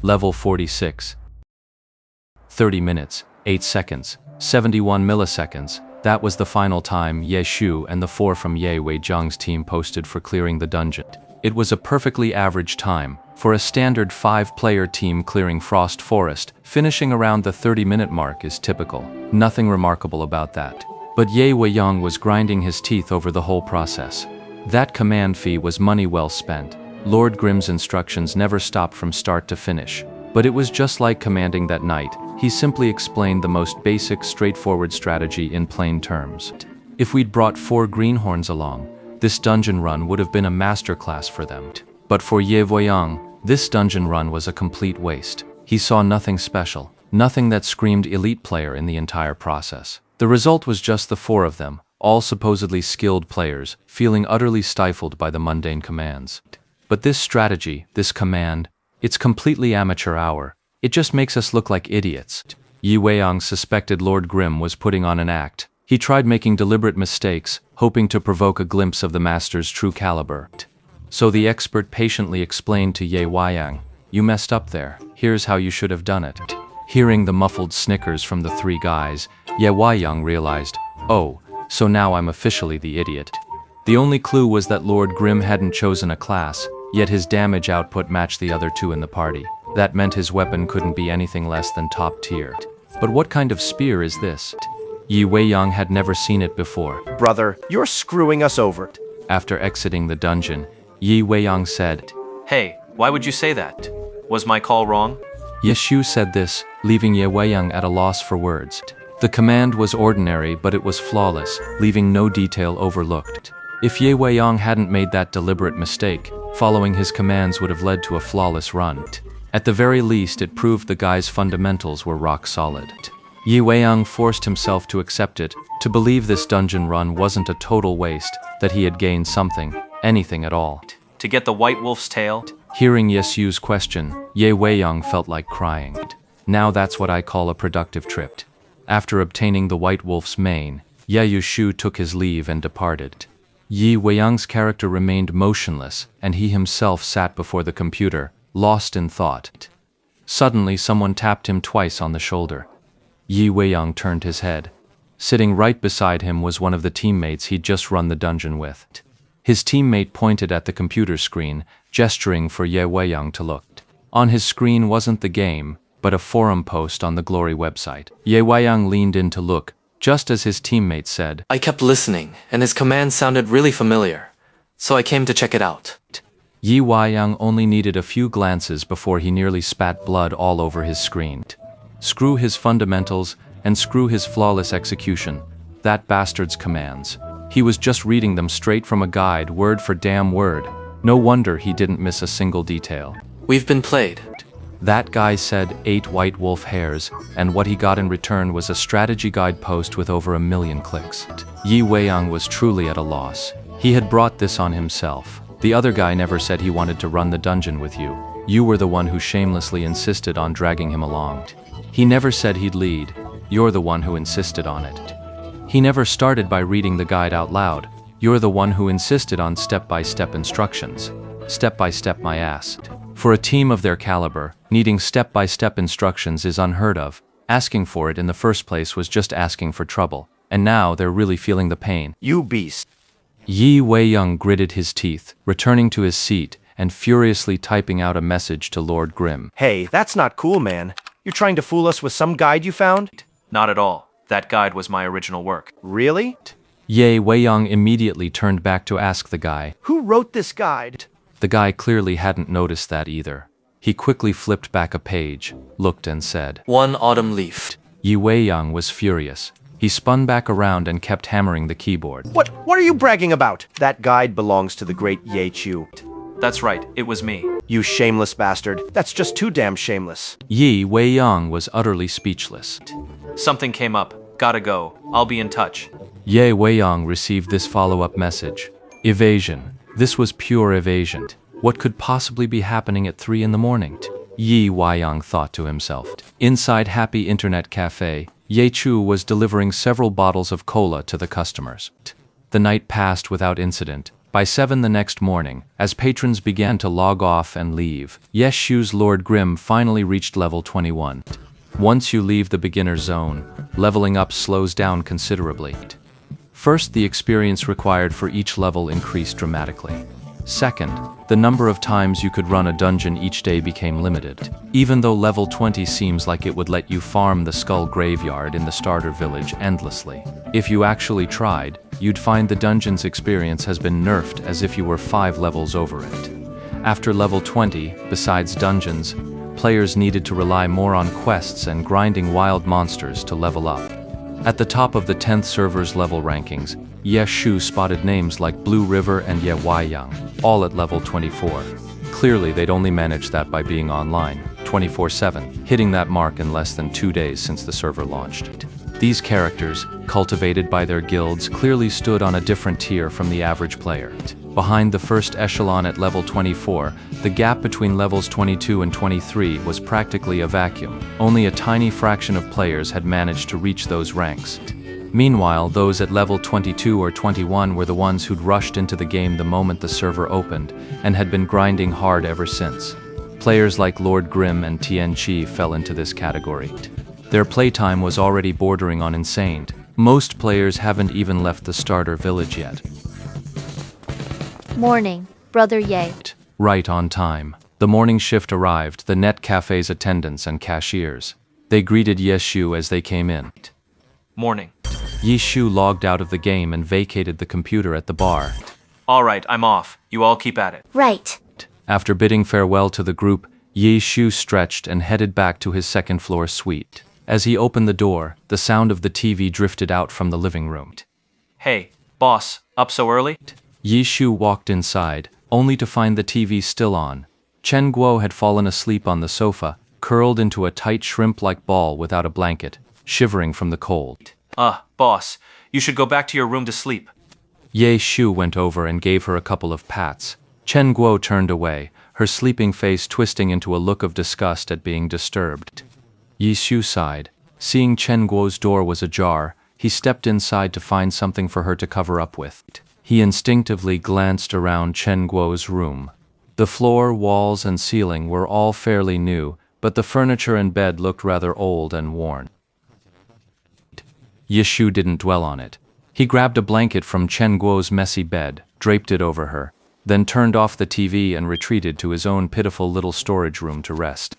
Level 46. 30 minutes, 8 seconds, 71 milliseconds. That was the final time Ye Shu and the 4 from Ye Weijiang's team posted for clearing the dungeon. It was a perfectly average time for a standard 5-player team clearing Frost Forest. Finishing around the 30-minute mark is typical. Nothing remarkable about that. But Ye Weiyang was grinding his teeth over the whole process. That command fee was money well spent. Lord Grimm's instructions never stopped from start to finish. But it was just like commanding that night. He simply explained the most basic, straightforward strategy in plain terms. If we'd brought 4 greenhorns along, this dungeon run would have been a masterclass for them. But for Ye Weiyang, this dungeon run was a complete waste. He saw nothing special, nothing that screamed elite player in the entire process. The result was just the 4 of them, all supposedly skilled players, feeling utterly stifled by the mundane commands. But this strategy, this command, it's completely amateur hour. It just makes us look like idiots. Ye Weiyang suspected Lord Grimm was putting on an act. He tried making deliberate mistakes, hoping to provoke a glimpse of the master's true caliber. So the expert patiently explained to Ye Weiyang, "You messed up there. Here's how you should have done it." Hearing the muffled snickers from the 3 guys, Ye Weiyang realized, oh, so now I'm officially the idiot. The only clue was that Lord Grimm hadn't chosen a class, yet his damage output matched the other 2 in the party. That meant his weapon couldn't be anything less than top tier. But what kind of spear is this? Ye Weiyang had never seen it before. Brother, you're screwing us over. After exiting the dungeon, Ye Weiyang said, Hey, why would you say that? Was my call wrong? Ye Shu said this, leaving Ye Weiyang at a loss for words. The command was ordinary, but it was flawless, leaving no detail overlooked. If Ye Weiyang hadn't made that deliberate mistake, following his commands would have led to a flawless run. At the very least, it proved the guy's fundamentals were rock solid. Ye Weiyang forced himself to accept it, to believe this dungeon run wasn't a total waste, that he had gained something, anything at all. To get the White Wolf's tail? Hearing Ye Shu's question, Ye Weiyang felt like crying. Now that's what I call a productive trip. After obtaining the White Wolf's mane, Ye Shu took his leave and departed. Ye Weiyang's character remained motionless, and he himself sat before the computer, lost in thought. Suddenly, someone tapped him twice on the shoulder. Ye Weiyang turned his head. Sitting right beside him was one of the teammates he'd just run the dungeon with. His teammate pointed at the computer screen, gesturing for Ye Weiyang to look. On his screen wasn't the game, but a forum post on the Glory website. Ye Weiyang leaned in to look, just as his teammate said, I kept listening, and his command sounded really familiar, so I came to check it out. Ye Weiyang only needed a few glances before he nearly spat blood all over his screen. Screw his fundamentals, and screw his flawless execution. That bastard's commands. He was just reading them straight from a guide, word for damn word. No wonder he didn't miss a single detail. We've been played. That guy said 8 White Wolf hairs, and what he got in return was a strategy guide post with over 1 million clicks. Ye Weiyang was truly at a loss. He had brought this on himself. The other guy never said he wanted to run the dungeon with you. You were the one who shamelessly insisted on dragging him along. He never said he'd lead. You're the one who insisted on it. He never started by reading the guide out loud. You're the one who insisted on step-by-step instructions. Step-by-step my ass. For a team of their caliber, needing step-by-step instructions is unheard of. Asking for it in the first place was just asking for trouble. And now they're really feeling the pain. You beast. Ye Weiyang gritted his teeth, returning to his seat, and furiously typing out a message to Lord Grimm. Hey, that's not cool, man. You're trying to fool us with some guide you found? Not at all. That guide was my original work. Really? Ye Weiyang immediately turned back to ask the guy. Who wrote this guide? The guy clearly hadn't noticed that either. He quickly flipped back a page, looked and said, One autumn leaf. Ye Weiyang was furious. He spun back around and kept hammering the keyboard. What are you bragging about? That guide belongs to the great Ye Chu. That's right, it was me. You shameless bastard. That's just too damn shameless. Ye Weiyang was utterly speechless. Something came up. Gotta go. I'll be in touch. Ye Weiyang received this follow-up message. Evasion. This was pure evasion. What could possibly be happening at 3 in the morning? Ye Weiyang thought to himself. Inside Happy Internet Cafe, Ye Chu was delivering several bottles of cola to the customers. The night passed without incident. By 7 the next morning, as patrons began to log off and leave, Yeshu's Lord Grimm finally reached level 21. Once you leave the beginner zone, leveling up slows down considerably. First, the experience required for each level increased dramatically. Second, the number of times you could run a dungeon each day became limited. Even though level 20 seems like it would let you farm the Skull Graveyard in the starter village endlessly, if you actually tried, you'd find the dungeon's experience has been nerfed as if you were 5 levels over it. After level 20, besides dungeons, players needed to rely more on quests and grinding wild monsters to level up. At the top of the 10th server's level rankings, Yeshu spotted names like Blue River and Ye Waiyang, all at level 24. Clearly, they'd only managed that by being online, 24/7, hitting that mark in less than 2 days since the server launched. These characters, cultivated by their guilds, clearly stood on a different tier from the average player. Behind the first echelon at level 24, the gap between levels 22 and 23 was practically a vacuum. Only a tiny fraction of players had managed to reach those ranks. Meanwhile, those at level 22 or 21 were the ones who'd rushed into the game the moment the server opened, and had been grinding hard ever since. Players like Lord Grimm and Tianqi fell into this category. Their playtime was already bordering on insane. Most players haven't even left the starter village yet. Morning, Brother Ye. Right on time. The morning shift arrived, the net cafe's attendants and cashiers. They greeted Yeshu as they came in. Morning. Yeshu logged out of the game and vacated the computer at the bar. All right, I'm off. You all keep at it. Right. After bidding farewell to the group, Yeshu stretched and headed back to his second-floor suite. As he opened the door, the sound of the TV drifted out from the living room. Hey, boss, up so early? Yeshu walked inside, only to find the TV still on. Chen Guo had fallen asleep on the sofa, curled into a tight shrimp-like ball without a blanket, shivering from the cold. Boss, you should go back to your room to sleep. Ye Shu went over and gave her a couple of pats. Chen Guo turned away, her sleeping face twisting into a look of disgust at being disturbed. Ye Shu sighed. Seeing Chen Guo's door was ajar, he stepped inside to find something for her to cover up with. He instinctively glanced around Chen Guo's room. The floor, walls, and ceiling were all fairly new, but the furniture and bed looked rather old and worn. Yeshu didn't dwell on it. He grabbed a blanket from Chen Guo's messy bed, draped it over her, then turned off the TV and retreated to his own pitiful little storage room to rest.